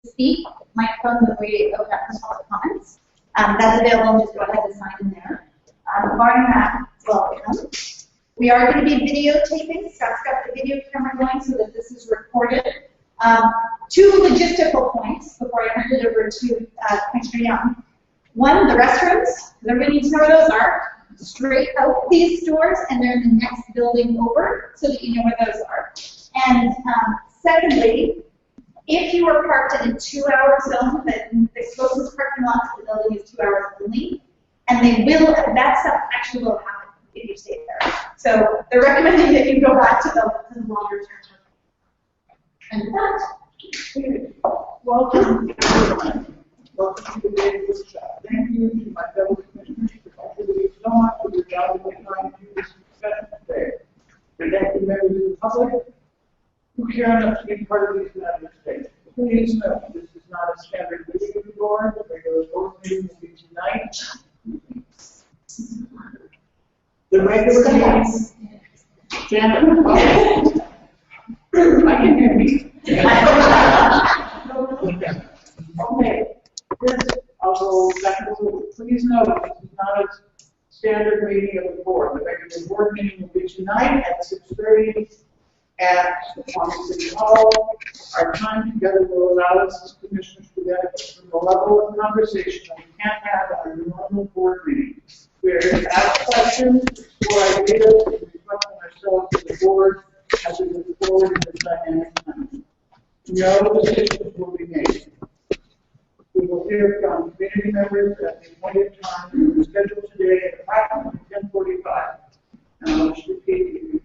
speak, microphone that we open up for public comments. That's available, just go ahead and sign in there. Barring that, welcome. We are going to be videotaping. Scott's got the video camera going so that this is recorded. Two logistical points before I hand it over to Commissioner Young. One, the restrooms. Everybody needs to know where those are. Straight out these doors, and they're in the next building over, so that you know where those are. And secondly, if you are parked in a 2-hour zone, the closest parking lot to the building is 2 hours only, and that stuff actually will happen if you stay there. So they're recommending that you go back to the longer term. And that, welcome everyone. Welcome to today's workshop. Thank you to my fellow commissioners for contributing so much to your job in trying to do this discussion today. We thank the members of the public who care enough to be part of these matters today. Please note, this is not a standard meeting of the board. The regular board meeting will be tonight. The regular meeting. Janet, I can hear me. Okay. I'll go back a little. Please note, this is not a standard meeting of the board. The regular board meeting will be tonight at 6:30 at City Hall. Our time together will allow us as commissioners to benefit from the level of conversation that we can't have at our normal board meeting. We are here to ask questions, explore ideas, and reflect on ourselves as a board as we move forward in this dynamic time. No decisions will be made. We will hear from community members at the appointed time we scheduled today at approximately 10:45. And I'll just repeat, if you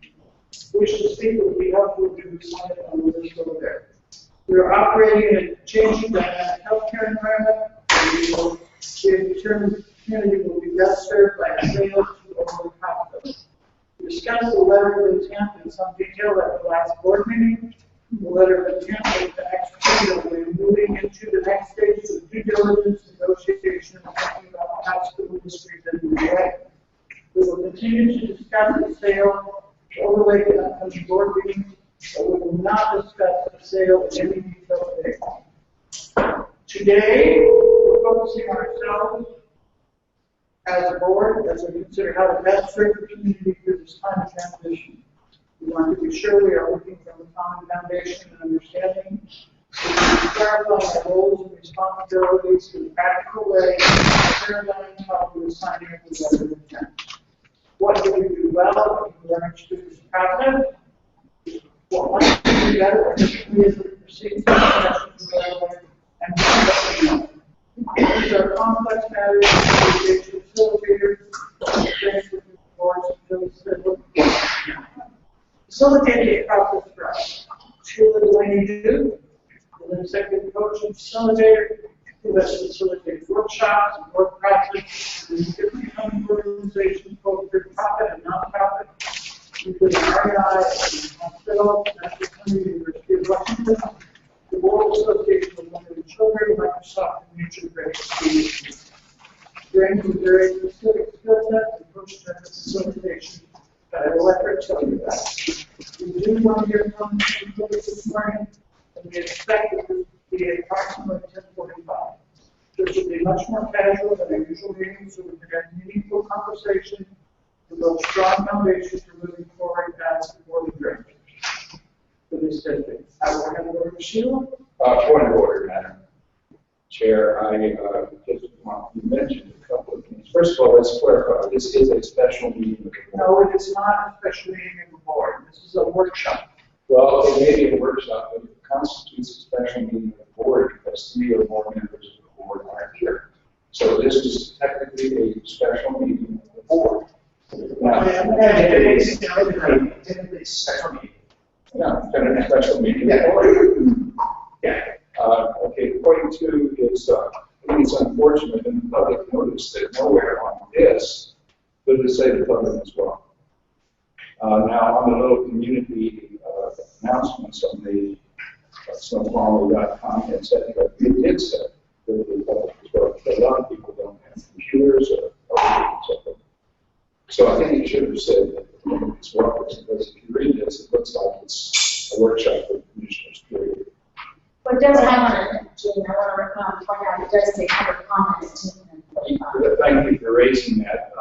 wish to speak, it would be helpful to be responded on the list over there. We are operating in a changing dynamic healthcare environment, and we have determined the community will be best served by a sales to over hospitals. We discussed the letter of intent in some detail at the last board meeting. The letter of intent is to execute that we're moving into the next stage of due diligence, negotiation, and thinking about the hospital industry that we have. We will continue to discuss the sale overlay in upcoming board meetings, but we will not discuss the sale in any detail today. Today, we're focusing on ourselves as a board as we consider how to best serve the community through this time of transition. We want to be sure we are working from a common foundation and understanding. We want to clarify our roles and responsibilities in a practical way, paradigm top of the signing of the letter of intent. What do we do well? What can we learn through this process? What might we do better, particularly as we proceed to discussions and what we know. These are complex matters that we facilitators, experience with the boards, facilitate a process for us. Sheila Delaney do, an executive coach and facilitator, who has facilitated workshops and work practice in different kind of organizations, both for profit and non-profit, including REI, Hospital, National Community University of Washington, the World Association of Women and Children, Microsoft, and Mutual Grace Schools. Brings a very specific skill set and approach to facilitation that I will let her tell you about. We do want to hear from you this morning, and we expect it to be approximately 10:45. This will be much more casual than our usual meetings, so we can have meaningful conversation to build strong foundations for moving forward as the board of directors. For this district, I will hand it over to Sheila. Point of order, Madam Chair. I just want to mention a couple of things. First of all, let's clarify. This is a special meeting of the board. No, it is not a special meeting of the board. This is a workshop. Well, it may be a workshop, but it constitutes a special meeting of the board because 3 or more members of the board aren't here. So this is technically a special meeting of the board. Now, Technically, it's special meeting. Yeah, kind of a special meeting. Yeah. Okay, point 2 is, I think it's unfortunate in the public notice that nowhere on this does it say the public as well. Now, on the little community announcements on the snowfarmer.com, et cetera, it did say that the public as well. But a lot of people don't have computers or etc. So I think it should have said that the public as well, because if you read this, it looks like it's a workshop for commissioners, period. What does have on it? point out, it does say public comment at 10:45. Thank you for raising that.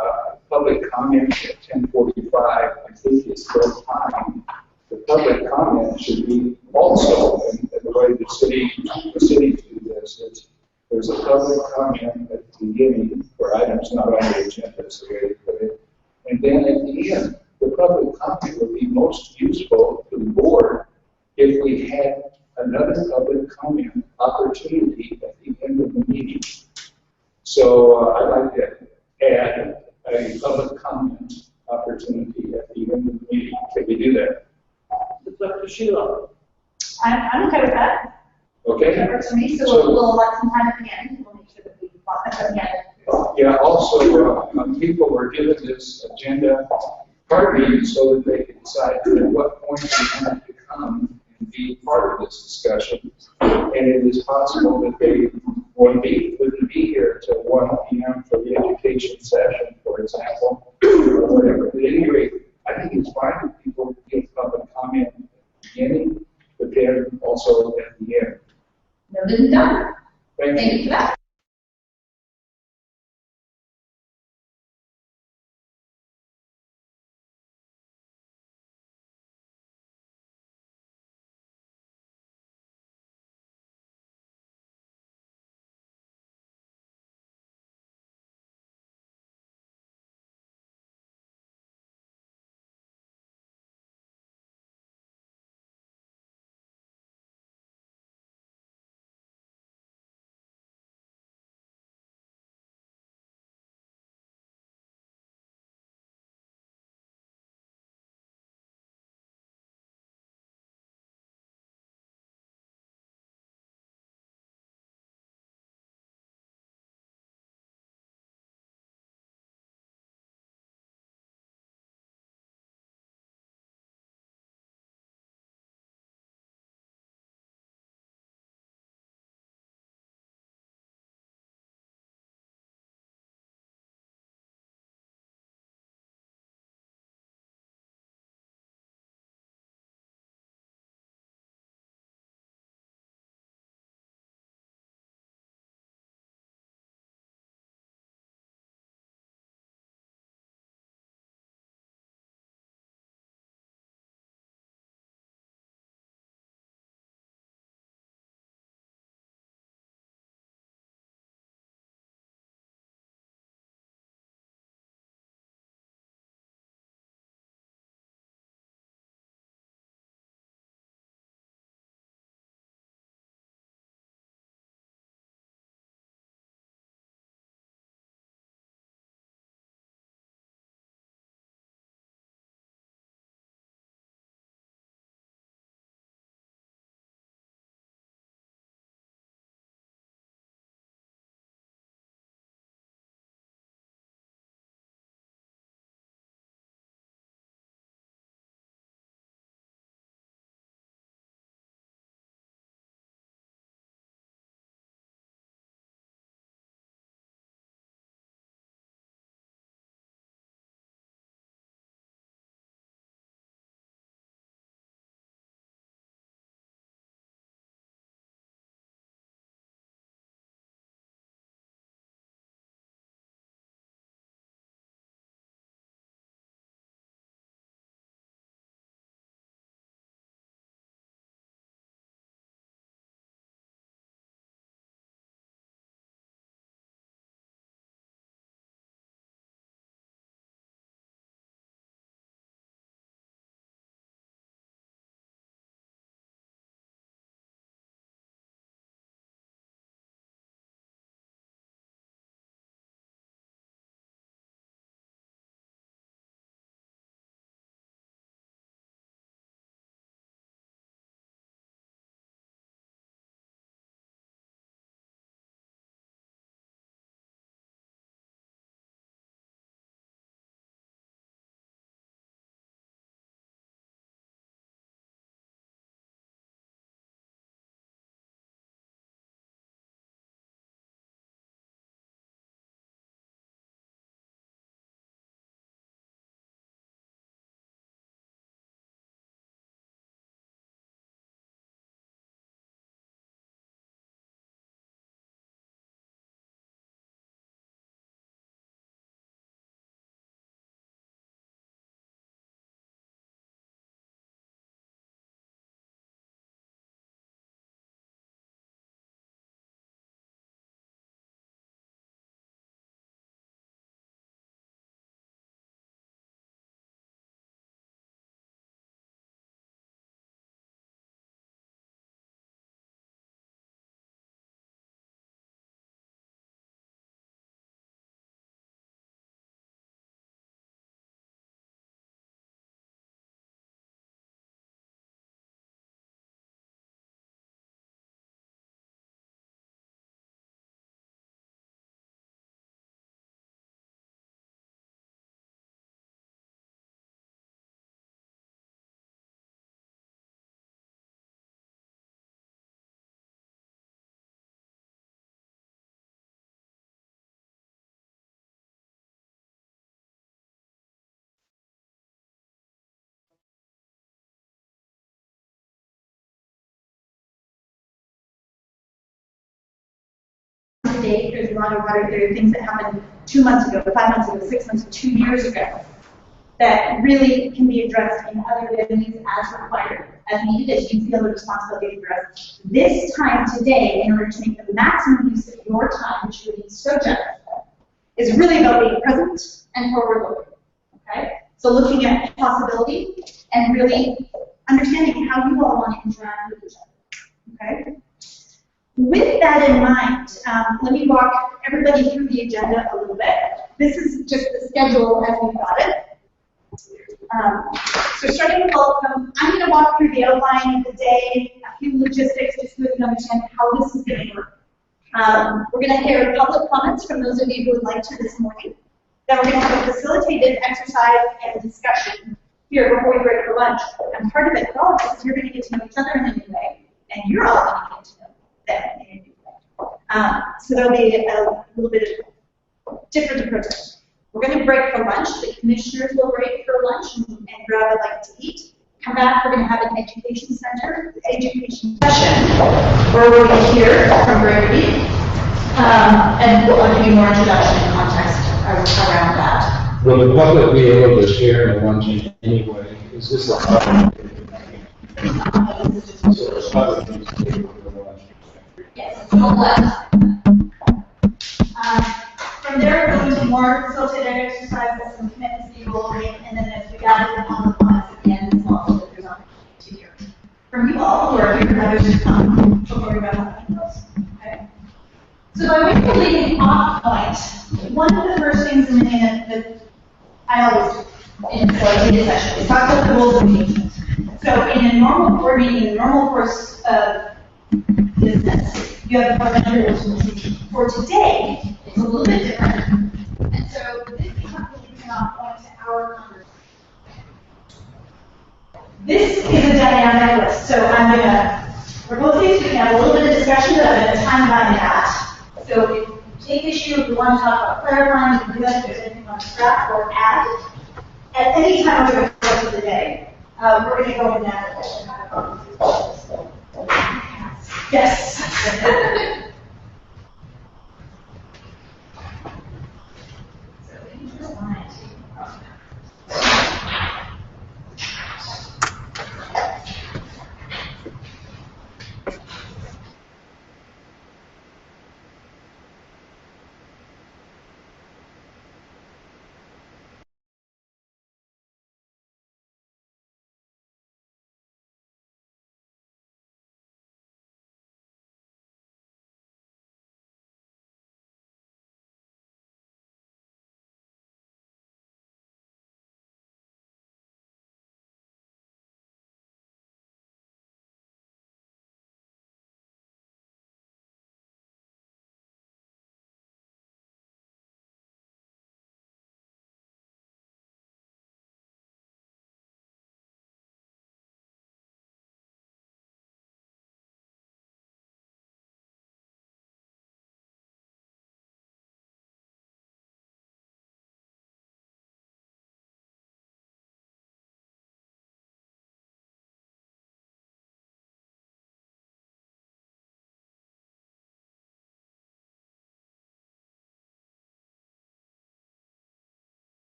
Public comment at 10:45, I think is still time. The public comment should be also, and the way the city do this is, there's a public comment at the beginning for items not on the agenda, is the way to put it. And then at the end, the public comment would be most useful to the board if we had another public comment opportunity at the end of the meeting. So I'd like to add a public comment opportunity at the end of the meeting. Can we do that? It's up to Sheila. I'm okay with that. Okay? That works for me, so we'll let some time at the end. We'll make sure that we block that at the end. Yeah, also, people were given this agenda partly so that they could decide at what point they wanted to come and be part of this discussion. And it is possible that they wouldn't be here till 1 p.m. for the education session, for example, or whatever. At any rate, I think it's fine if people give public comment at the beginning, but then also at the end. Noted and done. Thank Thank you. you for that. date. There's a lot of there are things that happened 2 months ago, 5 months ago, 6 months ago, 2 years ago that really can be addressed in other venues as required, as needed, as you feel the responsibility to address. This time today, in order to make the maximum use of your time, which you're being so generous with, is really about being present and forward-looking. Okay? So looking at possibility and really understanding how you all want to interact with each other. Okay? With that in mind, let me walk everybody through the agenda a little bit. This is just the schedule as we've got it. So starting with welcome, I'm going to walk through the outline of the day, a few logistics, just so you can understand how this is going to work. We're going to hear public comments from those of you who would like to this morning. Then we're going to have a facilitated exercise and discussion here before we break for lunch. And part of it for all of us is you're going to get to know each other in a new way, and you're all going to get to know them in a new way. So there'll be a little bit of different approaches. We're going to break for lunch. The commissioners will break for lunch and grab a bite to eat. Come back, we're going to have an education center, education session, where we're going to hear from Gregory, and we'll give you more introduction and context around that. Will the public be able to share in luncheon anyway? Is this a public? So the public needs to be able to lunch. Yes, it's all left. From there, we're going to more facilitated exercises, some commitments that you will make, and then as we gather the public comments at the end as well, so that there's opportunity to hear from you all, who are here, and others to come before we wrap up. Okay? So by way of leading off point, one of the first things in that I always do in a facilitated session is talk about the rules of engagement. So in a normal board meeting, in a normal course of business, you have parliamentary rules of engagement. For today, it's a little bit different. And so this is something you cannot point to our conversation. This is a dynamic list. So I'm going to propose these. We can have a little bit of discussion, but I'm going to time by that. So if you take issue, if you want to talk about clarifying, you can do that if there's anything on scrap or add. At any time over the course of the day, we're going to go in that direction. Yes.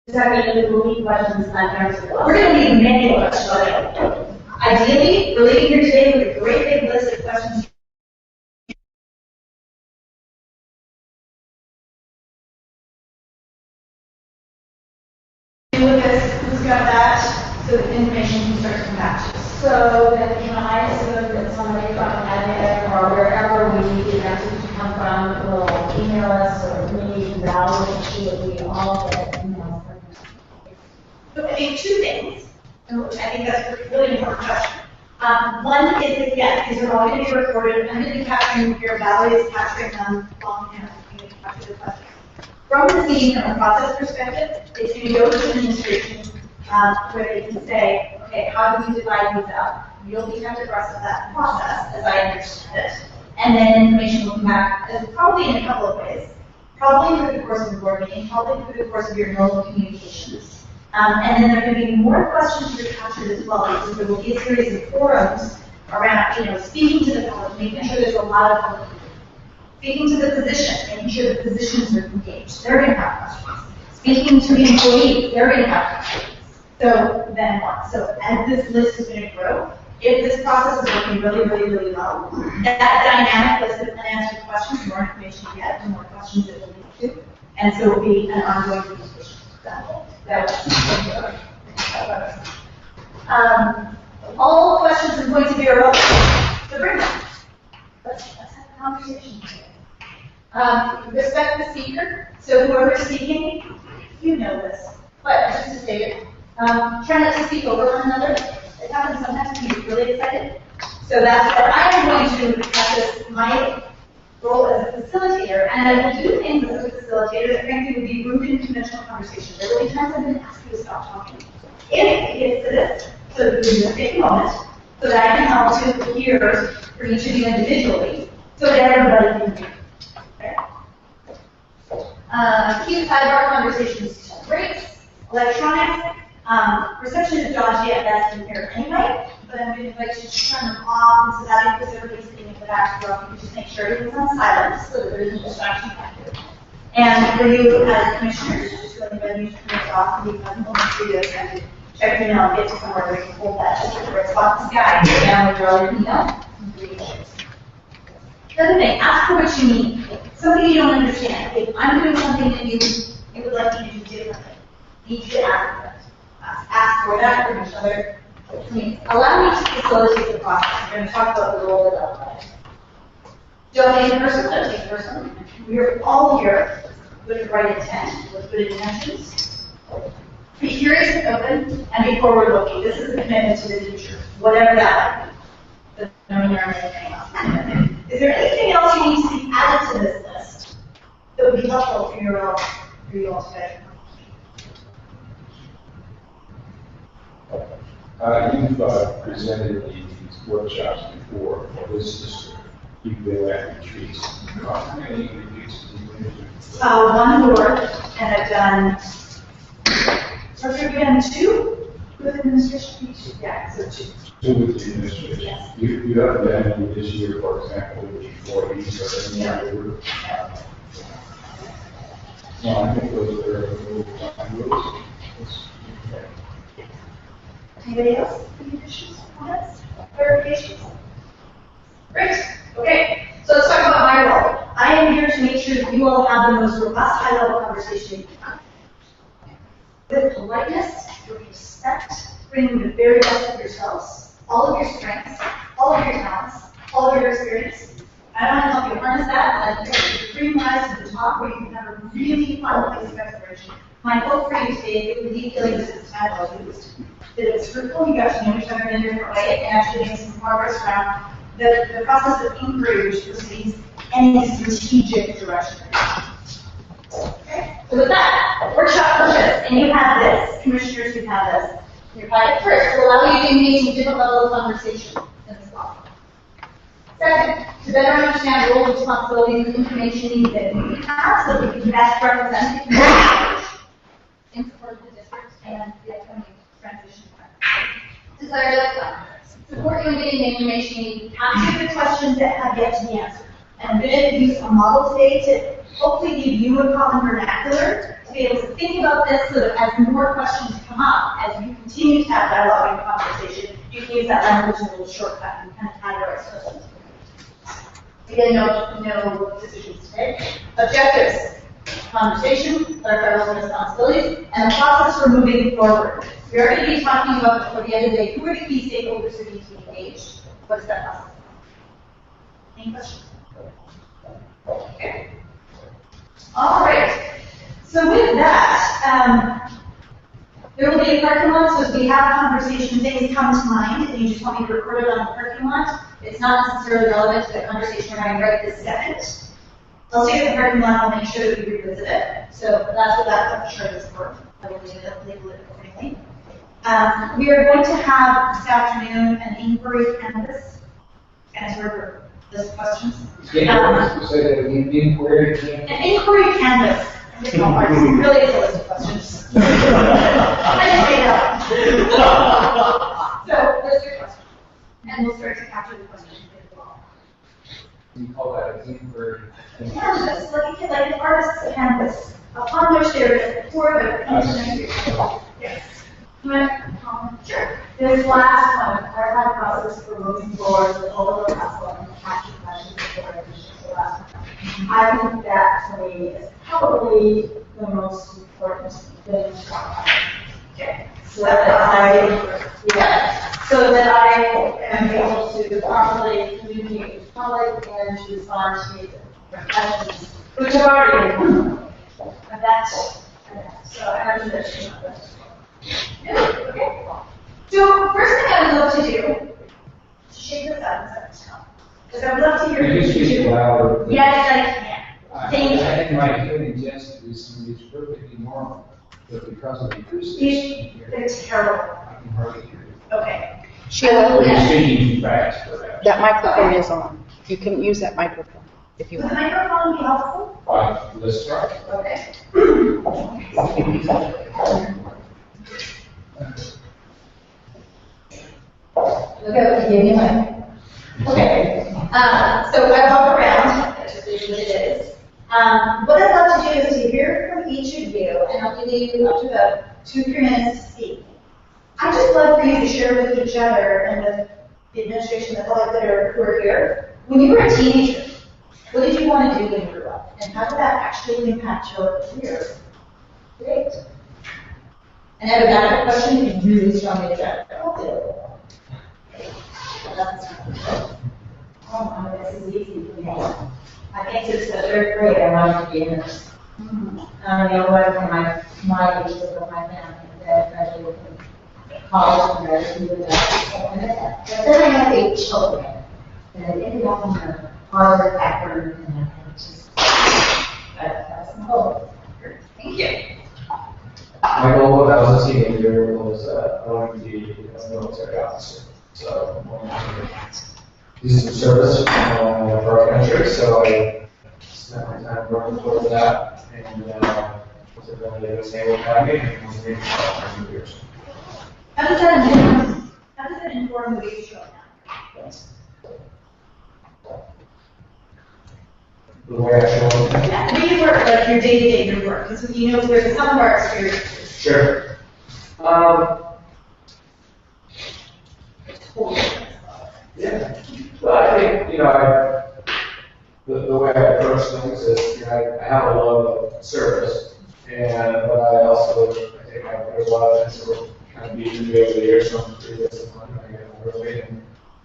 Does that mean that we'll need questions unanswered? We're going to need many questions. Ideally, we're leaving here today with a great big list of questions. With this, who's got that, so the information can start to come back to us. So that I assume that somebody from admin or wherever we need the answers to come from will email us or we Val and she will be all get emails. So I think two things, which I think that's a really important question. One is that yes, these are all going to be recorded. I'm going to be capturing your Valerie is capturing them long and I'm going to capture the questions. From this meeting, from a process perspective, it's going to go to administration where they can say, okay, how do we divide these up? You'll be tempted for us with that process, as I understand it. And then information will come back, probably in a couple of ways. Probably through the course of the board meeting, probably through the course of your normal communications. And then there are going to be more questions that are captured as well, because there will be a series of forums around, speaking to the public, making sure there's a lot of public input. Speaking to the physician, making sure the physicians are engaged. They're going to have questions. Speaking to the employees, they're going to have questions. So then what? So as this list is going to grow, if this process is working really, really, really well, that dynamic list of unanswered questions, the more information you get, the more questions it will lead to. And so it will be an ongoing communication. All questions and points of view are welcome. So bring them. Let's have a conversation today. Respect the speaker. So whoever's speaking, you know this, but just to state it, try not to speak over one another. It happens sometimes to be really excited. So that's what I am going to practice my role as a facilitator, and I will do things as a facilitator that frankly would be rude in conventional conversation. There will be times I'm going to ask you to stop talking. If it gets to this, so we just take a moment, so that I can help to hear for each of you individually, so that everybody can hear. Okay? Keep sidebar conversations great. Electronics, reception is dodgy at best in here anyway, but I'm going to invite you to turn them off, and so that because everybody's sitting in the back row, you can just make sure everything's on silent so that there isn't distraction factor. And for you as commissioners, just really invite you to turn it off, and you can do this and check your email and get to somewhere where you can hold that just for response guide down with your other email. The other thing, ask for what you need. Something you don't understand. If I'm doing something that you would like me to do differently, you need to ask for that. Ask for that from each other. Allow me to facilitate the process. We're going to talk about the role of that. Don't take it personal. Don't take it personal. We're all here with the right intent, with good intentions. Be curious and open, and be forward-looking. This is a commitment to the future, whatever that might be. Is there anything else you need to see added to this list that would be helpful for you all today? You've presented these workshops before for this district. You've been at retreats. How many retreats have you been to? One board, and I've done, have you done two with administration? Yeah, so two. Two with the administration? Yes. You haven't done any this year, for example, before these or any other group? No, I think those are rules. Anybody else? Any additions, comments, clarifications? Great. Okay. So let's talk about my role. I am here to make sure that you all have the most robust, high-level conversation you can. With politeness, with respect, bringing the very best of yourselves, all of your strengths, all of your talents, all of your experience. I want to help you harness that and bring rise to the top where you can have a really fun place of exploration. My hope for you today is that the feeling this time well used. That it's fruitful, you got to know each other in a different way, and actually make some progress around the process of inquiry which precedes any strategic direction. Okay? So with that, workshop purpose, and you have this, commissioners, you have this. Your pilot first will allow you to engage in a different level of conversation in this law. Second, to better understand the roles, responsibilities, and information that you have so that you can best represent the community in support of the district and the upcoming transition plan. Desired outcome. Support you in getting the information you need. Answer the questions that have yet to be answered. And I'm going to use a model today to hopefully give you a common vernacular to be able to think about this so that as more questions come up, as you continue to have dialogue and conversation, you can use that language as a little shortcut and kind of categorize questions. Again, no decisions today. Objectives. Conversation, clarify roles and responsibilities, and the process for moving forward. We are going to be talking about, before the end of the day, who are the key stakeholders who need to be engaged? What is that process? Any questions? Okay. All right. So with that, there will be a parking lot, so as we have conversation, things come to mind, and you just want me to record it on the parking lot. It's not necessarily relevant to the conversation we're having right this second. I'll see you at the parking lot, I'll make sure that we revisit it. So that's what that chart is for. I will label it accordingly. We are going to have this afternoon an inquiry canvas. Answer those questions. An inquiry canvas. Really is a list of questions. I actually funny as well. We call that a inquiry. Canvas, like an artist's canvas, upon which there is for the yes. Sure. This last one, our process for moving forward with overload castle and action questions before the last one. I think that for me is probably the most important thing. Okay. So so that I am able to properly communicate with the public and to respond to questions, which have already been done. But that's, so I have to Okay. So first thing I would love to do is shake this up and start. Because I would love to hear Can you speak louder? Yes, I can. Thank you. I think my hearing tends to be somebody's perfectly normal, but because of the acoustics, They're terrible. I can hardly hear you. Okay. Sheila, Or you're speaking too fast, perhaps. that microphone is on. You can use that microphone if you Would the want. microphone be helpful? Fine, let's try. Okay. Look at what you gave me a Okay. So I walk around, that's just what it is. What I'd love to do is to hear from each of you, and I'll give you up to about 2-3 minutes to speak. I'd just love for you to share with each other and with the administration, the public who are here. When you were a teenager, what did you want to do when you grew up? And how did that actually impact your career? Great. And I have a backup question if you really strongly object. I'll do it. Oh, this is easy for me. I think since the 3rd grade, I wanted to be a nurse. One of my age group of my family that graduated from college and graduated with that. But then I had 8 children, and I ended up in the Harvard background, and just, that's my goal. Thank you. My goal when I was a teenager was I wanted to be a military officer. So I wanted to do some service for our country. So I spent my time working towards that, and was in the Naval Academy and was in for 2 years. How does that inform the way you show up now? The way I show up. Yeah, the way you work, like your day-to-day, your work, because there's some of our experiences. Sure. Yeah. Well, I think, the way I approach things is, I have a love of service, but I also, think there's a lot of things that were kind of beaten me over the years, so I'm pretty disciplined. I get early and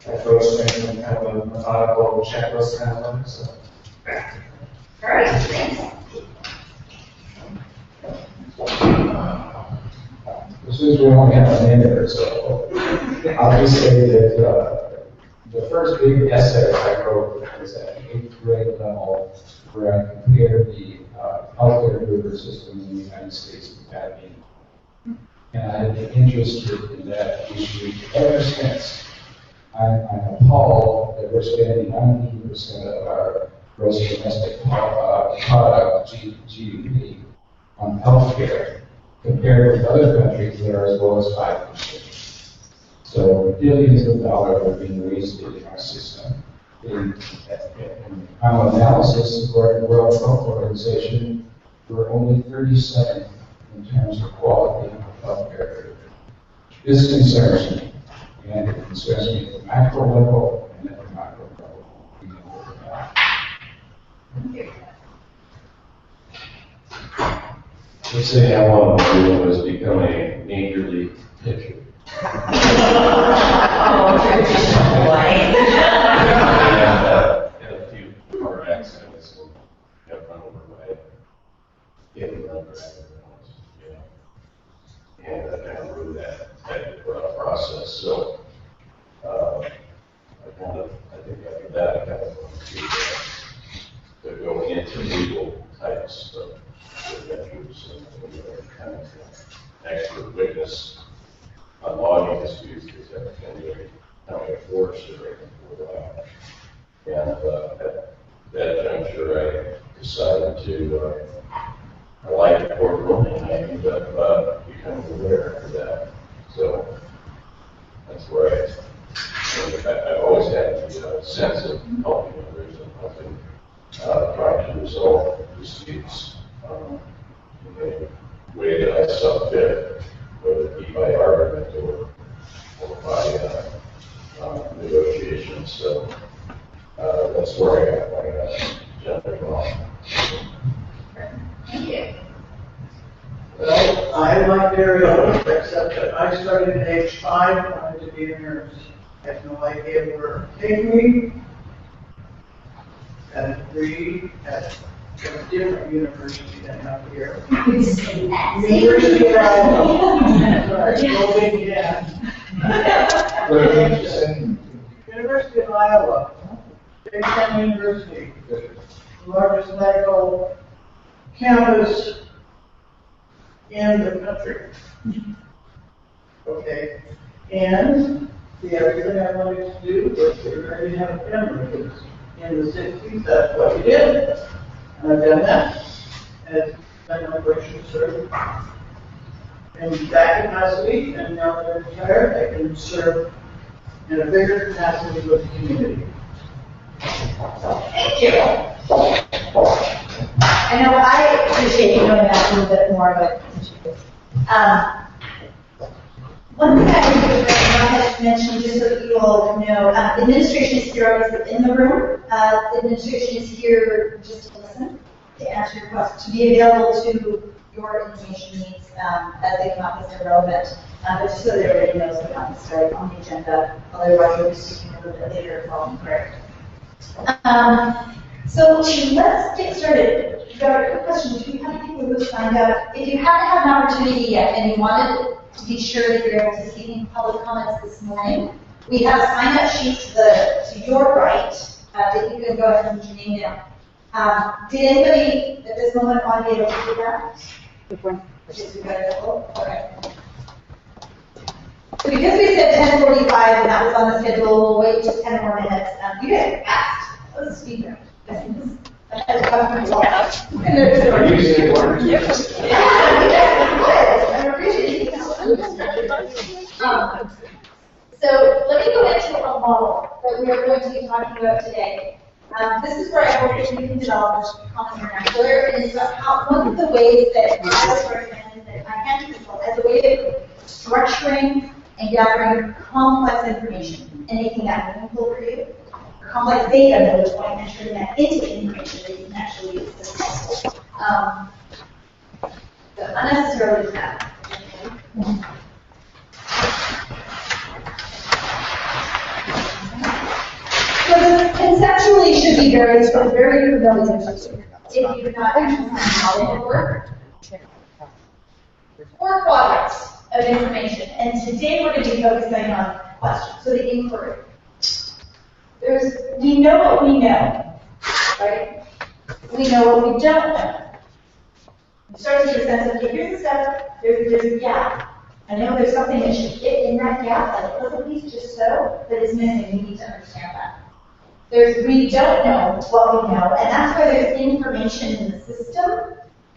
I approach things in kind of a methodical checklist kind of thing, so. All right, thanks. Since we only have a minute, so I'll just say that the first big essay I wrote was at 8th grade level, where I compared the healthcare delivery system in the United States and Canada. And I have been interested in that issue ever since. I'm appalled that we're spending 19% of our gross domestic product, GDP, on healthcare, compared with other countries that are as low as 5%. So billions of dollars are being wasted in our system. In our analysis, according to the World Health Organization, we're only 37 in terms of quality of healthcare. This concerns me, and it concerns me at the macro level and at the micro level. Let's say how long Google was becoming a major league pitcher. And a few car accidents and got run over by getting run over and that kind of ruined that process. So I think after that I kind of wanted to go into legal types of adventures and kind of expert witness on logging disputes because that's been very county forestry for a while. And at that juncture, I decided to, I like courtroom and I ended up becoming aware of that. So that's where I've always had sense of helping others and helping, trying to resolve disputes in a way that I saw fit, whether it be by argument or by negotiations. So that's where I got my gender wrong. Thank you. Well, I like Ariel, except that I started at age 5, wanted to be a nurse. I have no idea where it came me. Got a degree at a different university than up here. University of Iowa. Sorry, go big again. What did you say? University of Iowa, Big Ten University, largest medical campus in the country. Okay, and the other thing I wanted to do was get ready to have a family. In the 60s, that's what we did. And I've done that as an operation servant. In that capacity, and now that I'm retired, I can serve in a bigger capacity with the community. Thank you. I know I appreciate you knowing that a little bit more, but one thing I wanted to mention, just so that you all know, administration is here obviously in the room. Administration is here just to listen, to answer your questions, to be available to your information needs as they come up, as they're relevant, but just so that everybody knows what I'm starting on the agenda. Otherwise, we'll be speaking a little bit later if all correct. So let's get started. We've got a quick question. Do we have any people who signed up? If you haven't had an opportunity yet and you wanted to be sure that you're able to see any public comments this morning, we have sign-up sheets to your right that you can go ahead and put your name down. Did anybody at this moment want to be able to do that? Just we got a couple? Okay. So because we said 10:45 and that was on the schedule, we'll wait just 10 more minutes. You guys asked. That was a speaker. So let me go into a model that we are going to be talking about today. This is where I hope that we can develop this common vernacular, and it's one of the ways that I was recommended that I can control as a way of structuring and gathering complex information and making that meaningful for you. Complex data at this point and turning that into information that you can actually use as helpful. So unnecessarily that. So conceptually should be very familiar if you do not understand how it works. 4 quadrants of information, and today we're going to be focusing on questions, so the inquiry. We know what we know, right? We know what we don't know. It starts with a sense of, okay, here's the stuff, there's a gap. I know there's something that should fit in that gap, like a puzzle piece just so, but it's missing. We need to understand that. We don't know what we know, and that's why there's information in the system,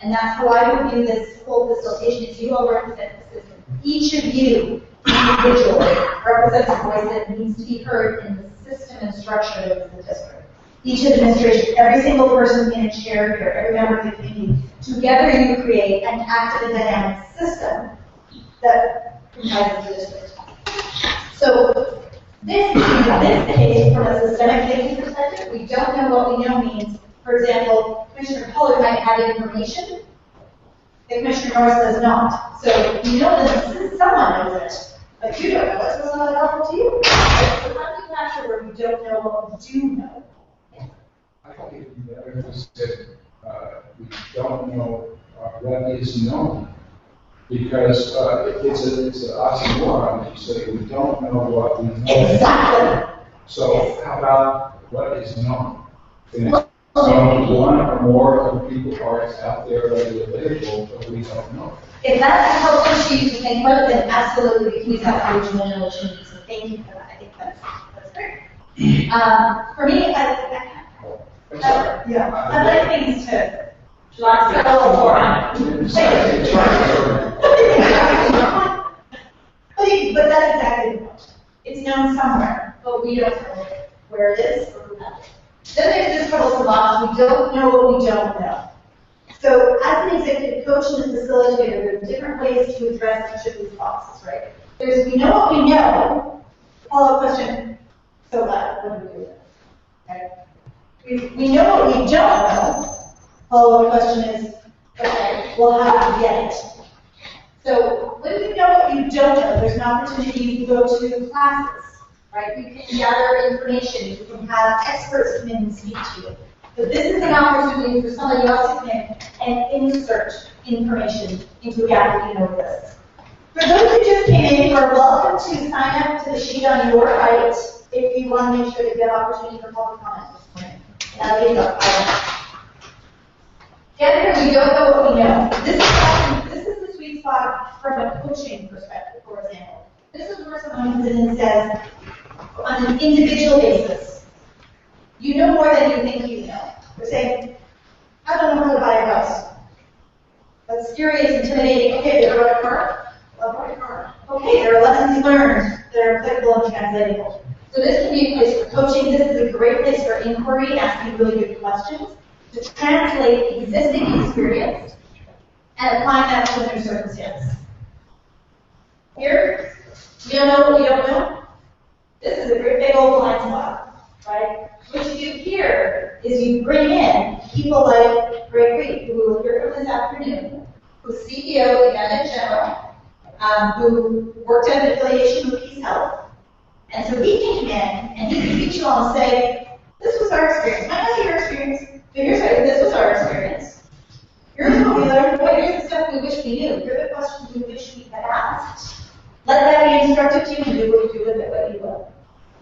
and that's how I would view this whole facilitation, is you all represent the system. Each of you individually represents a voice that needs to be heard in the system and structure of the district. Each administration, every single person in a chair here, every member of the community, together you create an active and dynamic system that comprises the district. So this case, from a systemic thinking perspective, we don't know what we know means. For example, Commissioner Pollard might have information that Commissioner Norris does not. So you know that someone knows it, but you don't know what's going on at all to you. So how do you capture where we don't know what we do know? I think it would be better if we said we don't know what is known, because it's an oxymoron if you say we don't know what we know. Exactly. So how about what is known? So one or more of the people are out there readily available, but we don't know. If that's helpful to you to think about, then absolutely we can use that original notion. So thank you for that. I think that's great. For me, I'd like things to last a little more. But that's exactly the point. It's known somewhere, but we don't know where it is, or who has it. Then there's this troublesome box, we don't know what we don't know. So as an executive coach and a facilitator, there's different ways to address each of these boxes, right? There's we know what we know, follow-up question, so what do we do with it? Okay? We know what we don't know, follow-up question is, okay, well, how do we get it? So when you know what you don't know, there's an opportunity to go to classes, right? You can gather information, you can have experts come in and speak to you. But this is an opportunity for somebody else to come in and insert information into a gap that you know exists. For those who just came in, you are welcome to sign up to the sheet on your right if you want to make sure to get opportunity for public comment this morning. That'll be up. Again, we don't know what we know. This is the sweet spot from a coaching perspective, for example. This is where someone comes in and says, on an individual basis, you know more than you think you know. They're saying, I don't know how to buy a house. That's scary, it's intimidating. Okay, they run a car. I'll buy a car. Okay, there are lessons learned that are applicable and translatable. So this can be a place for coaching. This is a great place for inquiry, asking really good questions, to translate existing experience and applying that to a new circumstance. Here, we don't know what we don't know. This is a great big old blind spot, right? What you do here is you bring in people like Greg Reed, who we will hear from this afternoon, who's CEO of United General, who worked at an affiliation with Peace Health. And so he can come in and he can teach you all and say, this was our experience. Might not be your experience, but here's what, this was our experience. Here's what we learned. Boy, here's the stuff we wish we knew. Here are the questions we wish we had asked. Let that be instructive to you and do what you do with it, what you will.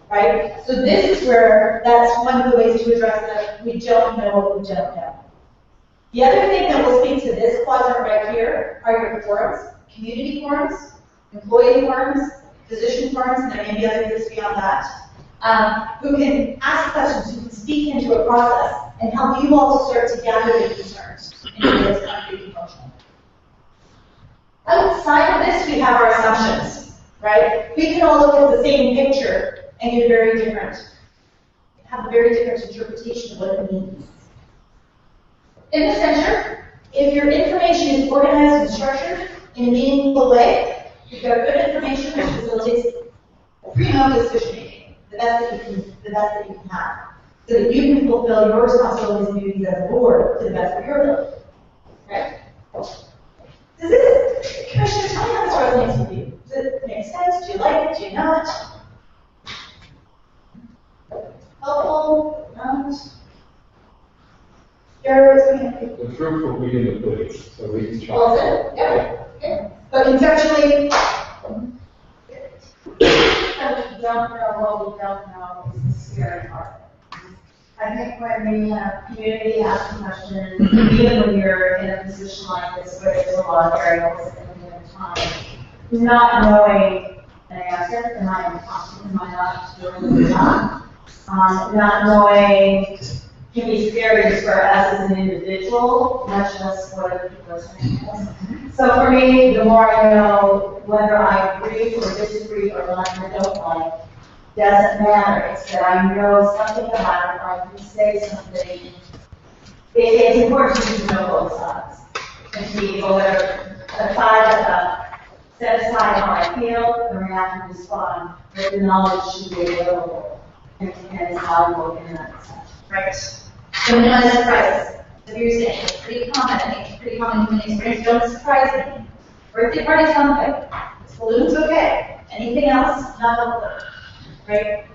Right? So this is where, that's one of the ways to address that we don't know what we don't know. The other thing that will speak to this quadrant right here are your forums, community forums, employee forums, physician forums, and there may be other groups beyond that, who can ask questions, who can speak into a process, and help you all to start to gather the concerns in ways concrete and functional. Outside of this, we have our assumptions, right? We can all look at the same picture and get have a very different interpretation of what it means. In the center, if your information is organized and structured in a meaningful way, you've got good information which facilitates primo decision-making, the best that you can have, so that you can fulfill your responsibilities and duties as a board to the best of your ability. Right? Does this, Commissioner, tell me how this resonates with you. Does it make sense? Do you like it? Do you not? Helpful? Not? The proof will be in the pudding, so we can try. Well, then, yeah. Okay. But conceptually, So we don't know what we don't know is the scary part. I think when we have community asking questions, even when you're in a position like this where there's a lot of variables at any given time, not knowing an answer, am I impossible, am I not doing the job? Not knowing can be scary just for us as an individual, much less what other people are saying. So for me, the more I know, whether I agree or disagree or like or don't like, doesn't matter. It's that I know something about it, or I can say something. It's important to know both sides. And to be able to set aside how I feel and react and respond, but the knowledge should be available and is valuable in that sense. right. So minimize surprises. So you're saying it's pretty common, I think it's pretty common human experience, don't surprise me. Birthday party's something. Balloon's okay. Anything else, not helpful. Right?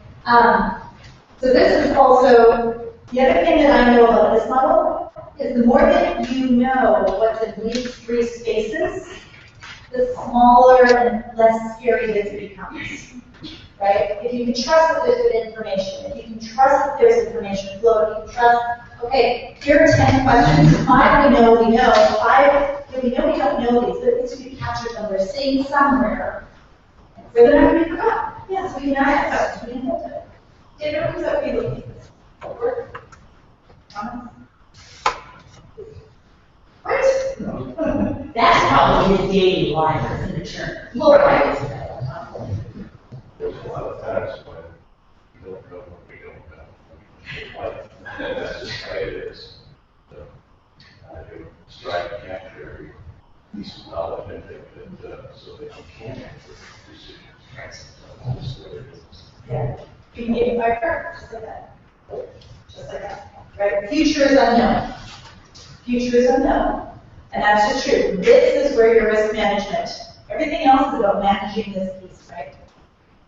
So this is also, the other thing that I know about this model is the more that you know what's in these three spaces, the smaller and less scary this becomes. Right? If you can trust that there's good information, if you can trust that there's information flow, if you can trust, okay, here are 10 questions, 5 we know, 5 we know we don't know these, but at least we can capture them, they're sitting somewhere. So they're not going to be forgotten. Yes, we can ask questions, we can filter it. Dinner comes up, we look at this. Work. Comments? Right? That's probably his daily life as an attorney. Well, right. There's a lot of times when you don't know what we don't know. so that you can make decisions. That's what it is. Yeah. You can get by her, just like that. Just like that, right? Future is unknown. Future is unknown. And that's just true. This is where your risk management, everything else is about managing this piece, right?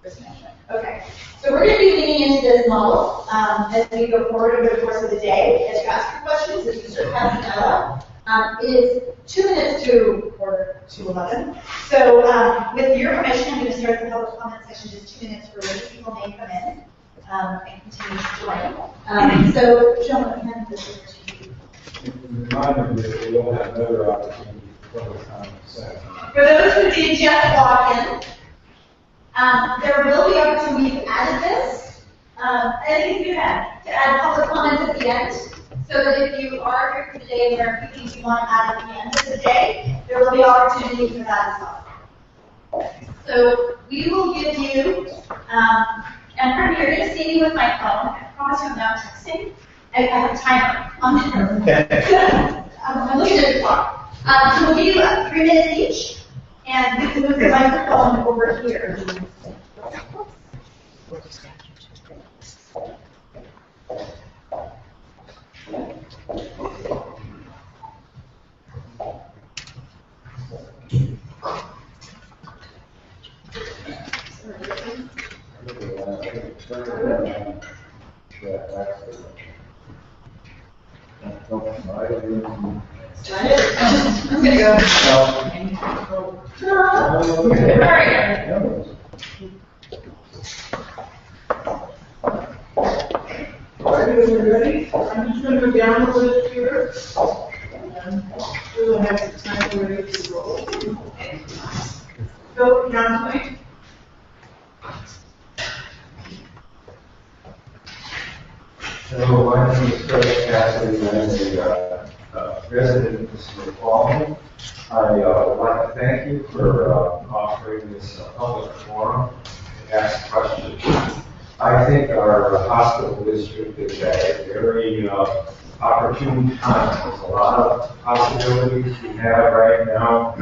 Risk management. Okay. So we're going to be leaning into this model as we go forward over the course of the day. As you ask your questions, as you start passing that up. It is 2 minutes to 11. So with your permission, I'm going to start the public comment section just 2 minutes for when people may come in and continue to join. So, John, I'm handing this over to you. Remind me that we will have another opportunity for public comment section. For those who did just walk in, there will be opportunities to add this. I think it's good to add public comments at the end, so that if you are here for the day and there are things you want to add at the end of the day, there will be opportunity for that as well. So we will give you, and from here, you're going to see me with my phone. I promise you I'm not texting. I have a timer on there. I'm looking at the clock. So we'll give you 3 minutes each, and we can move the microphone over here. I'm going to go. Alright, everybody, I'm just going to go down the list here. And we'll have the time ready to roll. Phil, John, So my name is Chris Cassidy, I'm a resident of Smith Falls. I would like to thank you for offering this public forum to ask questions. I think our hospital district is at a very opportune time. There's a lot of possibilities we have right now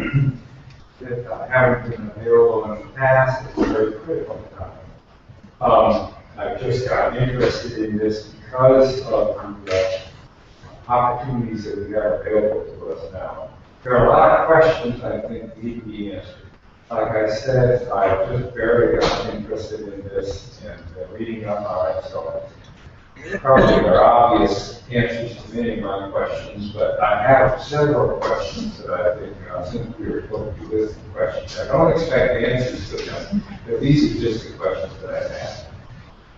that haven't been available in the past. It's a very critical time. I've just got interested in this because of the opportunities that we have available to us now. There are a lot of questions I think need to be answered. Like I said, I just barely got interested in this and reading up on it, so probably there are obvious answers to many of my questions, but I have several questions that I think, since we were going through this questions, I don't expect answers to them, but these are just the questions that I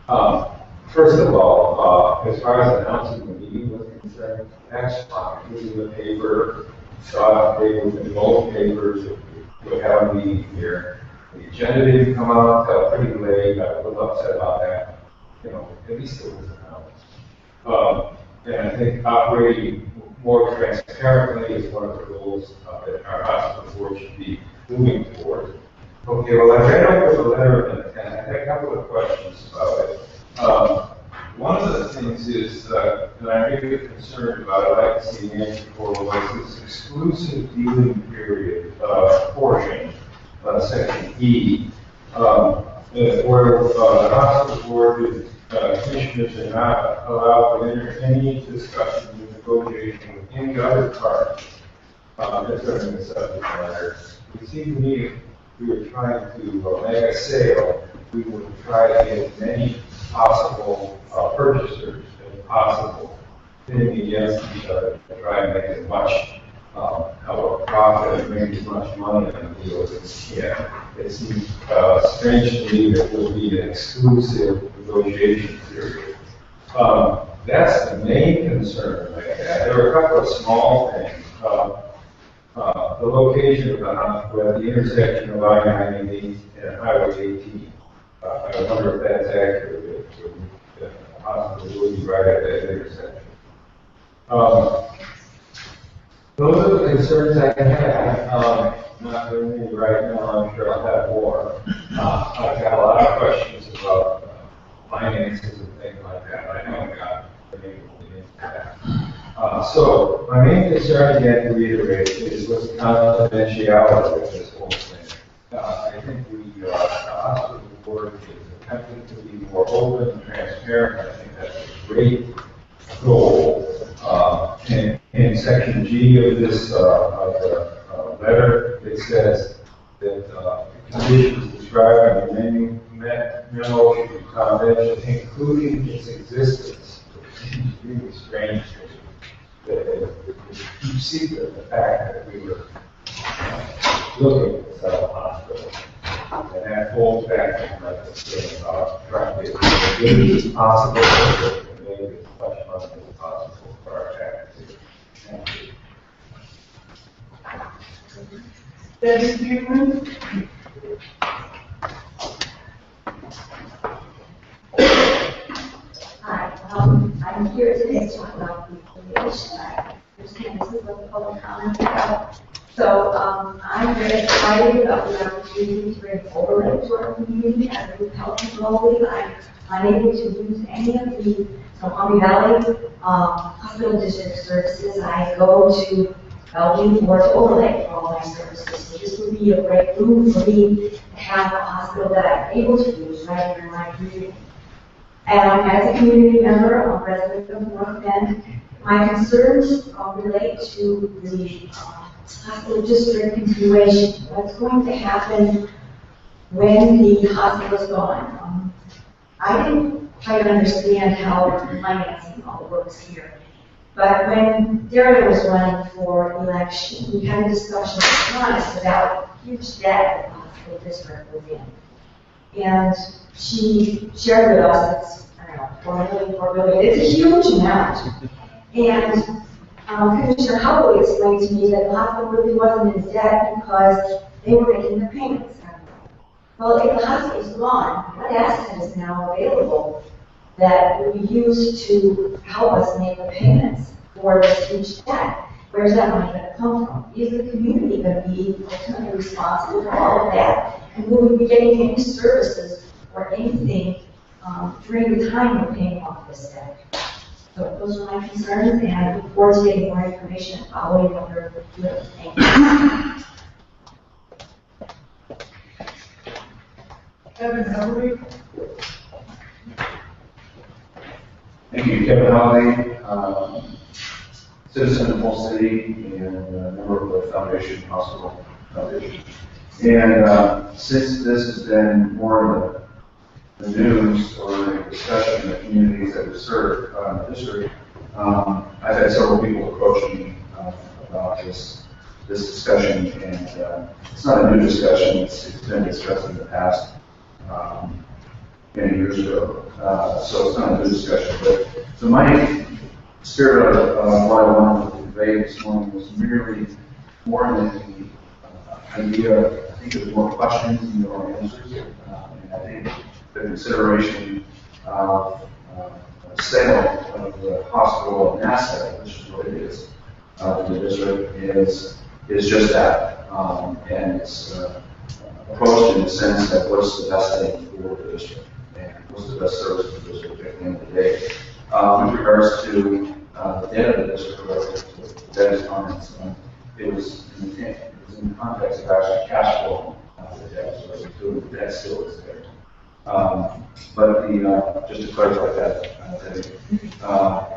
have. First of all, as far as announcing the meeting was concerned, that's fine. This is the paper, saw the paper, the old papers, would have a meeting here. The agenda didn't come out until pretty late. I was a little upset about that. You know, at least it was announced. And I think operating more transparently is one of the goals that our hospital board should be moving toward. Okay, well, I read over the letter and I had a couple of questions about it. One of the things is that I'm really concerned about, I'd like to see an answer for, was this exclusive dealing period portion, section E, where the hospital board and commissioners are not allowed to enter any discussion or negotiation with any other party concerning the subject matter. It seemed to me if we were trying to make a sale, we would try to get as many possible purchasers as possible, bidding against each other to try and make as much of a profit and make as much money on the deal as we can. It seems strange to me that there will be an exclusive negotiation period. That's the main concern I had. There were a couple of small things. The location of the hospital at the intersection of I-90 and Highway 18. I wonder if that's accurate. The hospital will be right at that intersection. Those are the concerns I have. Not very many right now. I'm sure I'll have more. I've got a lot of questions about finances and things like that. I haven't got any into that. So my main concern, again, to reiterate, is with the confidentiality of this whole thing. I think the hospital board is attempting to be more open and transparent. I think that's a great goal. In section G of this letter, it says that the conditions described in the memo should be confidential, including its existence. It seems really strange that you see the fact that we were looking to sell a hospital. And that falls back to like the thing about trying to get as good as possible and make as much money as possible for our taxpayers. Thank you. Debbie Buchman? Hi, I'm here today to talk about the affiliation. I understand this is what the public comment about. So, I'm very excited about the opportunity to bring overlay to our community as a group health globally. I'm unable to use any of the Snoqualmie Valley Hospital District services. I go to Belgium for to overlay for all my services. So this would be a great move for me to have a hospital that I'm able to use right here in my community. And as a community member, a resident of North Bend, my concerns relate to the hospital district continuation. What's going to happen when the hospital is gone? I didn't quite understand how financing all works here. But when Daria was running for election, we had a discussion with Thomas about huge debt that the hospital district was in. And she shared with us, it's, I don't know, $4 million. It's a huge amount. And Commissioner Howell explained to me that the hospital really wasn't in debt because they were making the payments. Well, if the hospital is gone, what asset is now available that will be used to help us make the payments for this huge debt? Where's that money going to come from? Is the community going to be ultimately responsible for all of that? And will we be getting any services or anything during the time we're paying off this debt? So those are my concerns, and I look forward to getting more information following what we're doing. Thank you. Kevin Everly? Thank you, Kevin Howley, citizen of Full City and a member of the Foundation Hospital Foundation. And since this has been more of the news or the discussion in the communities that we serve in the district, I've had several people approach me about this discussion, and it's not a new discussion. It's been discussed in the past many years ago, so it's not a new discussion. But so my spirit of what I wanted to convey this morning was merely more than the idea. I think there's more questions than there are answers, and I think the consideration of sale of the hospital and asset, which is what it is, to the district, is just that. And it's approached in the sense that what's the best thing for the district and what's the best service for the district at the end of the day. With regards to the debt of the district, or Debbie's comments, it was in the context of actually cash flow. The debt, so the debt still is there. But just to clarify that,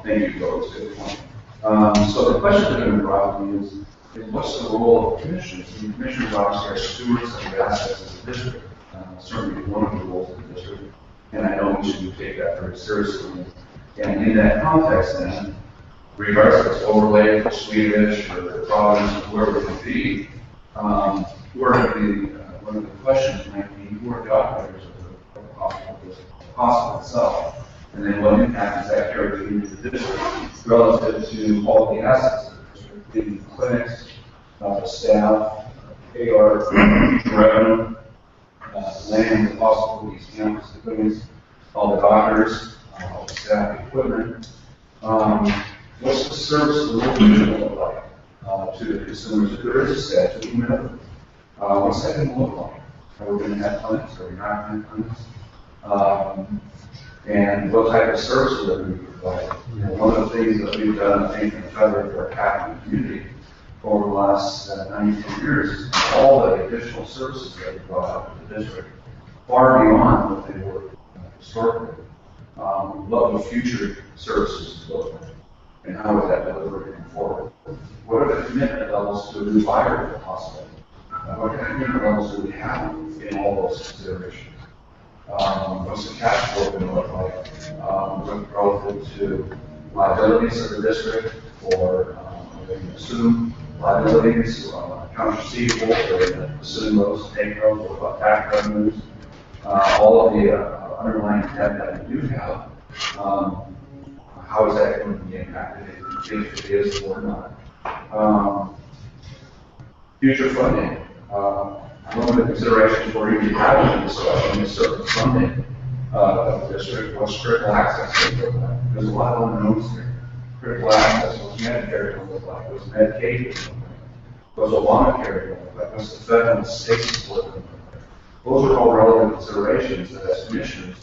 thank you, Bill, it's a good point. So the question that I'm brought to me is what's the role of commissioners? I mean, commissioners obviously are stewards of the assets of the district, certainly one of the roles of the district, and I know we should take that very seriously. And in that context, then, regardless if it's overlay for Swedish or Providence or whoever it may be, one of the questions might be who are the operators of the hospital itself, and then what impact does that carry through the district relative to all of the assets of the district, the clinics, the staff, AR, revenue, land, the hospital, these campus, the buildings, all the doctors, all the staff, the equipment. What's the service delivery look like to the consumers? If there is a set to whomever, what's that going to look like? Are we going to have clinics? Are we not going to have clinics? And what type of service will we provide? One of the things that we've done, I think, in the federal for our Catholic community over the last 92 years, all the additional services that we brought out to the district, far beyond what they were historically. What will future services look like? And how is that delivered going forward? What are the commitment levels to a new buyer if possible? What kind of commitment levels do we have in all those considerations? What's the cash flow going to look like relative to liabilities of the district, or they can assume liabilities, accounts receivable, or they can assume those, take those, what about tax revenues, all of the underlying debt that we do have. How is that going to be impacted if it is or not? Future funding. One of the considerations for even having a discussion is certain funding of the district. What's critical access going to look like? There's a lot of unknowns here. Critical access, what's Medicare going to look like? What's Medicaid going to look like? What's Obamacare going to look like? What's the federal and state support going to look like? Those are all relevant considerations that as commissioners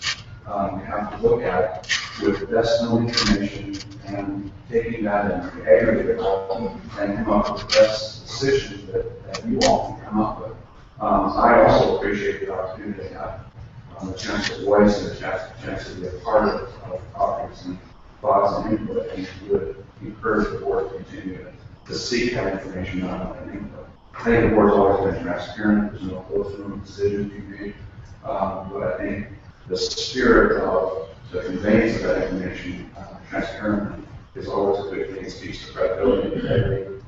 you have to look at with best known information and taking that and aggregate it all and come up with the best decisions that you all can come up with. I also appreciate the opportunity to have the chance to voice and the chance to be a part of topics and thoughts and input, and would encourage the board to continue to seek that information out and input. I think the board's always been transparent. There's no closed-room decisions you made, but I think the spirit of the conveyance of that information transparently is always a good thing. It speaks to credibility and integrity.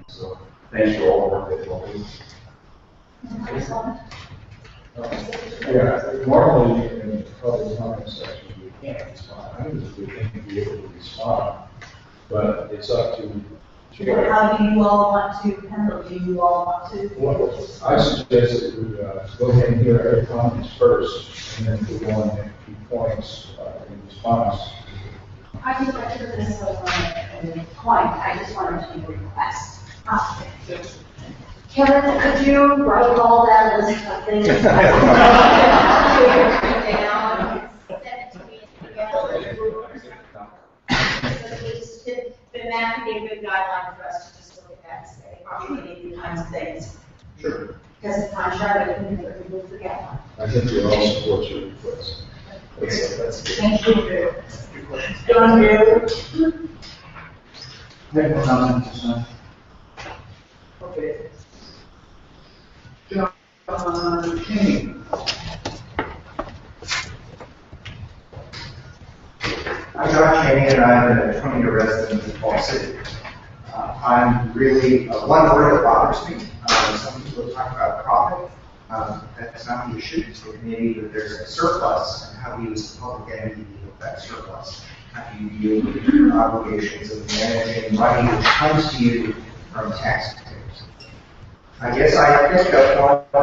So thanks for all the work that you all do. Yeah, normally in the public comment section, we can't respond. I think we can be able to respond, but it's up to. How do you all want to handle? Do you all want to? Well, I suggest that we go ahead and hear every comments first, and then we go on and key points in response. I think I took this as a point. I just wanted to request. Kevin, could you write all that list of things? Then that could be a good guideline for us to just look at that and say, are we getting the kinds of things? Sure. Because if I'm sure we will forget one. I think we all support your request. That's good. Thank you. John, you? Okay. John King. I'm John Cheney, and I'm a 20-year resident of Fall City. I'm really, one word that bothers me. Some people talk about profit. That's not the issue. It's the community that there's a surplus, and how do you as a public entity deal with that surplus? How do you deal with your obligations of managing money which comes to you from taxpayers? I guess I picked up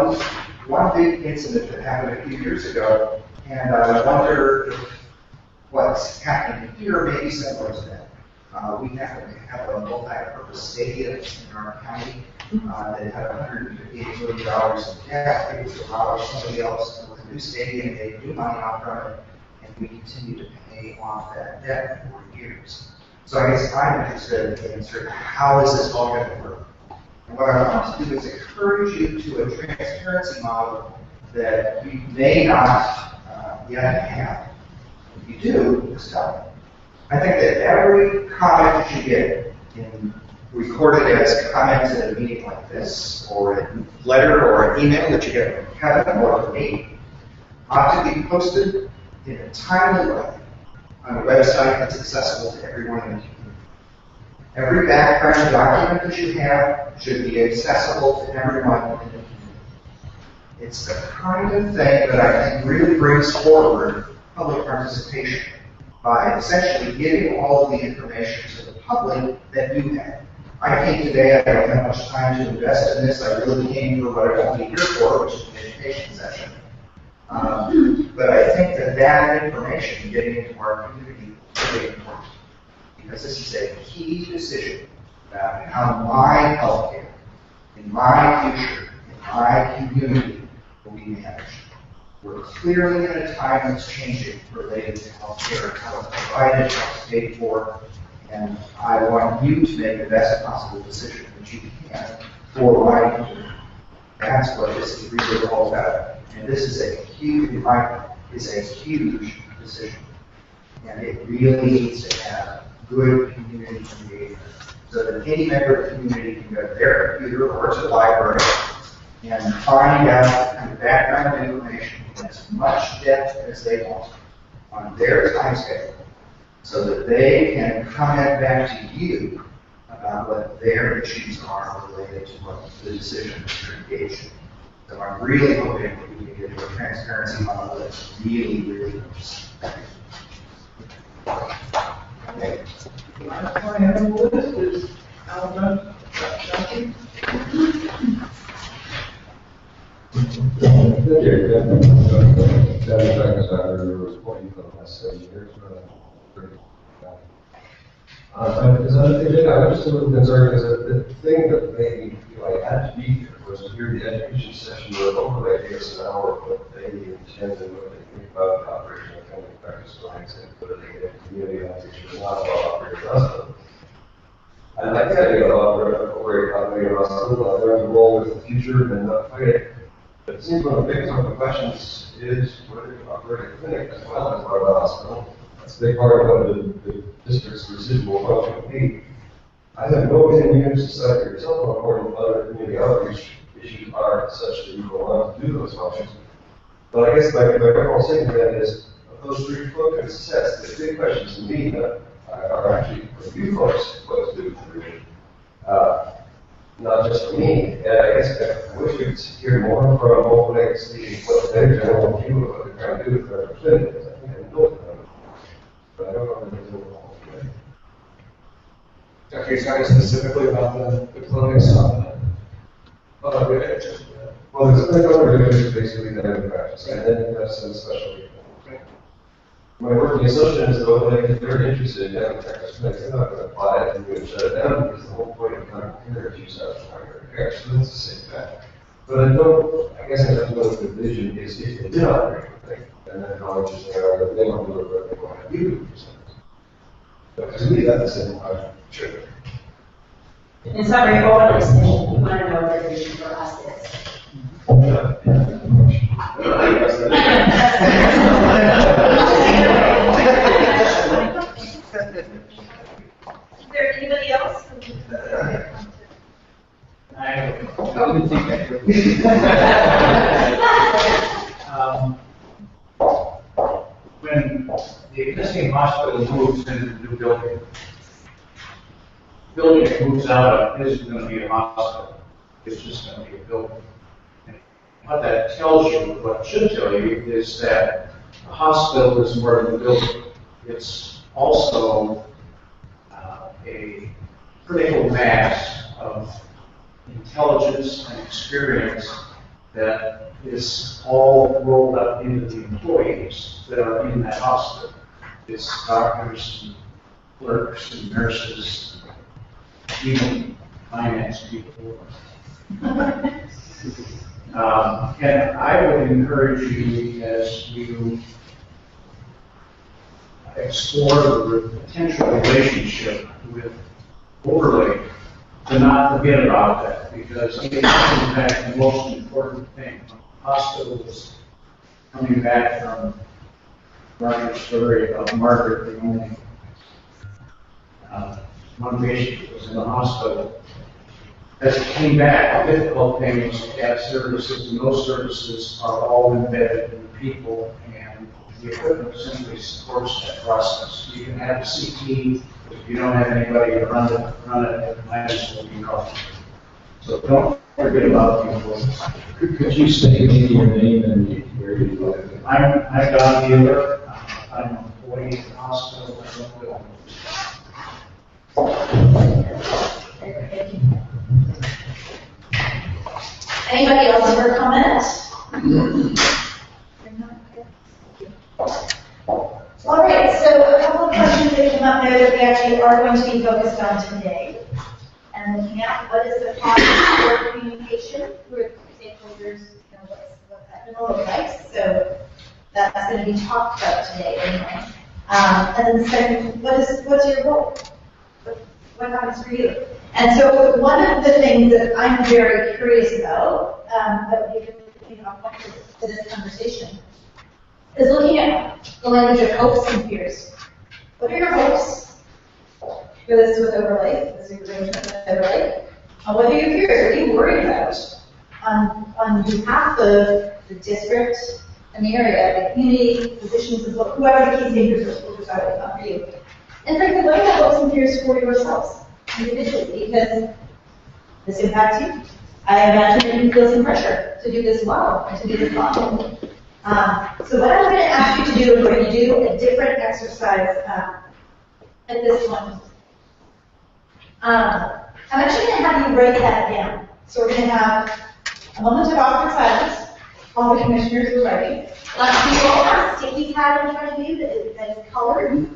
one big incident that happened a few years ago, and I wonder if what's happening here may be similar to that. We happen to have a multi-purpose stadium in our county that had $158 million in debt. It was allowed somebody else with a new stadium, they had new money out from it, and we continue to pay off that debt for years. So I guess I'm interested in sort of how is this all going to work? And what I want to do is encourage you to a transparency model that you may not yet have. If you do, just tell me. I think that every comment that you get recorded as comments in a meeting like this, or a letter or an email that you get from Kevin or from me, ought to be posted in a timely way on a website that's accessible to everyone in the community. Every background document that you have should be accessible to everyone in the community. It's the kind of thing that I think really brings forward public participation by essentially giving all of the information to the public that you have. I came today, I don't have much time to invest in this. I really came for what I want to be here for, which is an education session. But I think that information getting into our community is really important, because this is a key decision about how my healthcare, in my future, in my community will be managed. We're clearly in a time that's changing related to healthcare, how it's provided, how it's paid for, and I want you to make the best possible decision that you can for writing. That's what this is really all about. And this is a huge, huge decision. And it really needs to have good community engagement. So that any member of the community can go to their computer or to the library and find out the kind of background information in as much depth as they want on their time schedule, so that they can comment back to you about what their issues are related to what the decision that you're engaged in. So I'm really hoping that we can get to a transparency model that's really, really interesting. Okay. Last one on the list is Alabama. I'm just a little concerned because the thing that made me feel like I had to be here was to hear the education session where overlay gave us an hour of what they intend and what they think about the operation of family practice lines and whether they get community outreach or not about operating hospital. I like the idea of operating hospital. I learned to roll with the future and not fight it. But it seems one of the biggest open questions is whether you operate a clinic as well as part of the hospital. That's a big part of what the district's residual function will be. I have no opinion society yourself how important other community outreach issues are such that you go on to do those functions. But I guess my overall statement to that is, of those three focus sets, the big questions to me that are actually for you folks what to do with the region. Not just for me. And I guess I wish we could hear more from Open Lake City, what their general view of what they're trying to do with their clinic is. I think I know them, but I don't know if there's a whole community. Okay, you're talking specifically about the clinics on the, well, the clinic owner is basically the family practice, and then that's some specialty. My working assumption is that if they're interested in family practice clinics, they're not going to apply it and shut it down because the whole point of primary care is use out primary care. So that's the same fact. But I guess I have to know what the vision is if they did operate a thing, and then knowledge is there that they don't do it, but they want to do it. But to me, that's the same question. Sure. In summary, over this mission, you want to know what the vision for us is. Is there anybody else? When the existing hospital moves into the new building it moves out of isn't going to be a hospital. It's just going to be a building. And what that tells you, what it should tell you, is that a hospital is more than a building. It's also a critical mass of intelligence and experience that is all rolled up into the employees that are in that hospital. It's doctors, and clerks, and nurses, even finance people. And I would encourage you, as you explore the potential relationship with Overlake, to not forget about that, because it is in fact the most important thing. Hospitals coming back from Roger's story about Margaret, the only one patient was in the hospital. As it came back, how difficult thing was to have services, and those services are all embedded in the people, and the equipment simply supports that process. You can have a CT, but if you don't have anybody to run it might as well be gone. So don't forget about the employees. Could you state your name and where you live? I'm Don Mueller. I'm an employee at the hospital. Anybody else have a comment? All right, so a couple of questions that came up there that we actually are going to be focused on today. And looking at what is the process for communication with stakeholders and what that will look like. So that's going to be talked about today anyway. And then second, what's your role? what happens for you? And so one of the things that I'm very curious about, that would be really, important to this conversation, is looking at the language of hopes and fears. What are your hopes for this with overlay, this arrangement with overlay? What are your fears? What are you worried about on behalf of the district and the area, the community, physicians, whoever the key stakeholders are for you? And frankly, what are the hopes and fears for yourselves individually? Because this impacts you. I imagine that you feel some pressure to do this well and to do this well. So what I'm going to ask you to do, we're going to do a different exercise at this point. I'm actually going to have you write that down. So we're going to have a moment of awkward silence. All the commissioners are writing. You all have a sticky pad in front of you that is colored.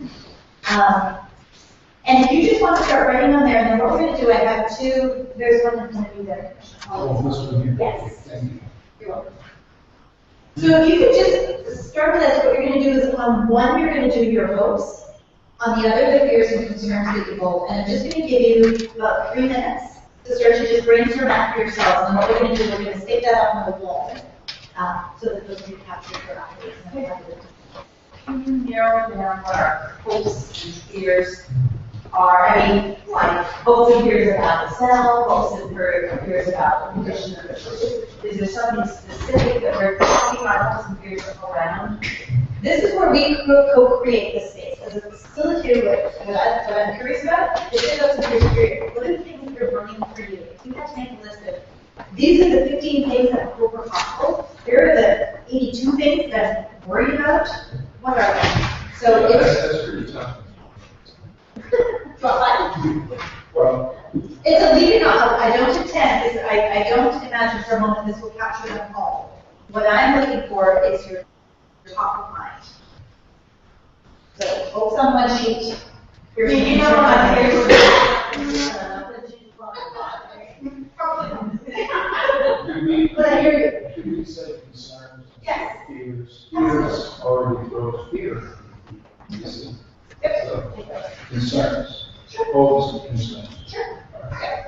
And if you just want to start writing on there, and then what we're going to do, I have two, there's one that's going to be there. Oh, this one here. Yes. Thank you. You're welcome. So if you could just start with this, what you're going to do is on one, you're going to do your hopes. On the other, the fears and concerns that you hold. And I'm just going to give you about 3 minutes to start to just brainstorm that for yourselves. And what we're going to do, we're going to stick that on the wall so that those can be captured for afterwards. Can you narrow down what our hopes and fears are? I mean, like, hopes and fears about the cell, hopes and fears about the condition of the person. Is there something specific that we're talking about hopes and fears around? This is where we co-create the space. As a facilitator, what I'm curious about is hopes and fears for you. What are the things that are burning for you? If you had to make a list of, these are the 15 things that are possible. Here are the 82 things that I'm worried about. What are they? So That's pretty tough. Well, it's a leading up. I don't intend, I don't imagine for a moment this will capture them all. What I'm looking for is your top of mind. So hopes on one sheet. Here's You know what? But I hear you. Could we say concerns? Yes. Fears. Fears already throws fear. You see? So, concerns. Hopes and concerns. Sure. All right.